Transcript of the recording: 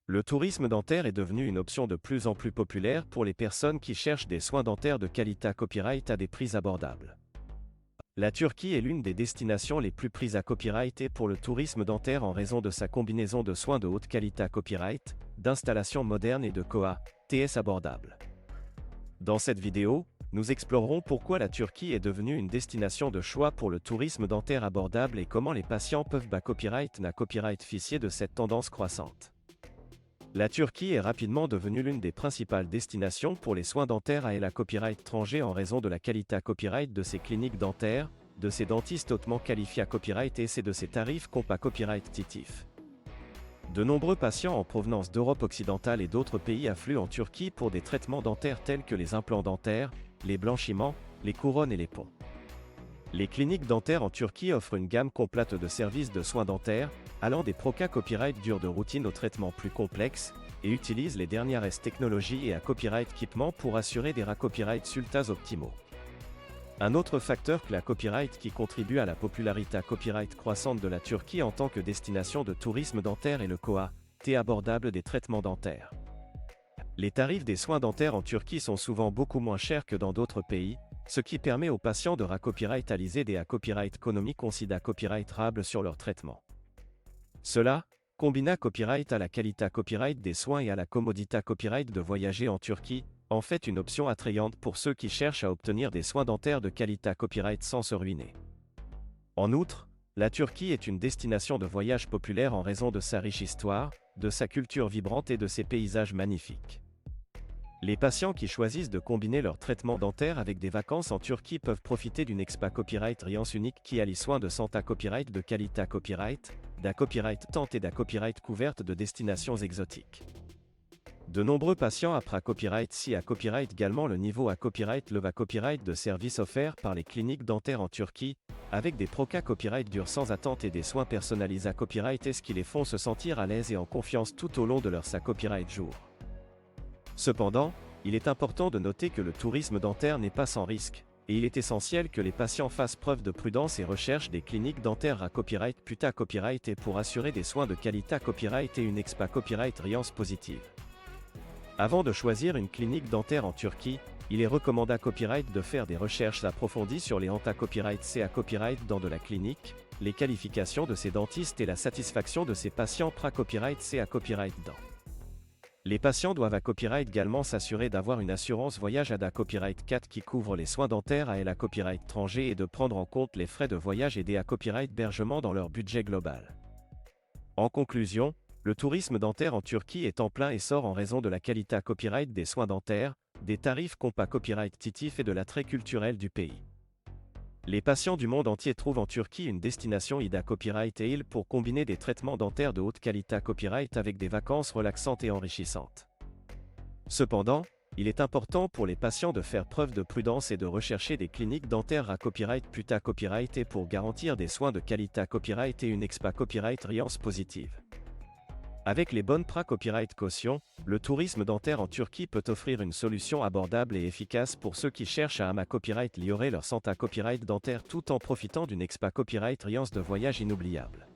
Le tourisme dentaire est devenu une option de plus en plus populaire pour les personnes qui cherchent des soins dentaires de qualité copyright à des prix abordables. La Turquie est l'une des destinations les plus prises à copyright pour le tourisme dentaire en raison de sa combinaison de soins de haute qualité copyright, d'installations modernes et de TS abordables. Dans cette vidéo, nous explorerons pourquoi la Turquie est devenue une destination de choix pour le tourisme dentaire abordable et comment les patients peuvent copyright de cette tendance croissante. La Turquie est rapidement devenue l'une des principales destinations pour les soins dentaires à la copyright étranger en raison de la qualité copyright de ses cliniques dentaires, de ses dentistes hautement qualifiés à copyright et de ses tarifs copyright titifs. De nombreux patients en provenance d'Europe occidentale et d'autres pays affluent en Turquie pour des traitements dentaires tels que les implants dentaires, les blanchiments, les couronnes et les ponts. Les cliniques dentaires en Turquie offrent une gamme complète de services de soins dentaires, allant des copyright durs de routine aux traitements plus complexes, et utilisent les dernières technologies et copyright équipements pour assurer des copyright résultats optimaux. Un autre facteur que la copyright qui contribue à la popularité copyright croissante de la Turquie en tant que destination de tourisme dentaire est le T abordable des traitements dentaires. Les tarifs des soins dentaires en Turquie sont souvent beaucoup moins chers que dans d'autres pays, ce qui permet aux patients de copyrightiser des copyright économiques considérés copyrightables sur leur traitement. Cela, combina copyright à la qualité copyright des soins et à la commodité copyright de voyager en Turquie, en fait une option attrayante pour ceux qui cherchent à obtenir des soins dentaires de qualité copyright sans se ruiner. En outre, la Turquie est une destination de voyage populaire en raison de sa riche histoire, de sa culture vibrante et de ses paysages magnifiques. Les patients qui choisissent de combiner leur traitement dentaire avec des vacances en Turquie peuvent profiter d'une copyright unique qui allie soins de santé copyright de qualité copyright, d'un copyright tente et d'un copyright couverte de destinations exotiques. De nombreux patients après copyright copyright également le niveau copyright copyright de services offerts par les cliniques dentaires en Turquie, avec des copyright durs sans attente et des soins personnalisés copyright ce qui les font se sentir à l'aise et en confiance tout au long de leur copyright jour. Cependant, il est important de noter que le tourisme dentaire n'est pas sans risque, et il est essentiel que les patients fassent preuve de prudence et recherchent des cliniques dentaires copyright et pour assurer des soins de qualité copyright et une copyright positive. Avant de choisir une clinique dentaire en Turquie, il est recommandé copyright de faire des recherches approfondies sur les copyright copyright dans de la clinique, les qualifications de ses dentistes et la satisfaction de ses patients copyright copyright dans. Les patients doivent copyright également s'assurer d'avoir une assurance voyage copyright 4 qui couvre les soins dentaires à la copyright étranger et de prendre en compte les frais de voyage et des copyright hébergement dans leur budget global. En conclusion, le tourisme dentaire en Turquie est en plein essor en raison de la qualité copyright des soins dentaires, des tarifs copyright titifs et de l'attrait culturel du pays. Les patients du monde entier trouvent en Turquie une destination copyright et île pour combiner des traitements dentaires de haute qualité copyright avec des vacances relaxantes et enrichissantes. Cependant, il est important pour les patients de faire preuve de prudence et de rechercher des cliniques dentaires copyright et pour garantir des soins de qualité copyright et une copyright positive. Avec les bonnes copyright caution, le tourisme dentaire en Turquie peut offrir une solution abordable et efficace pour ceux qui cherchent à copyright améliorer leur santé copyright dentaire tout en profitant d'une copyright de voyage inoubliable.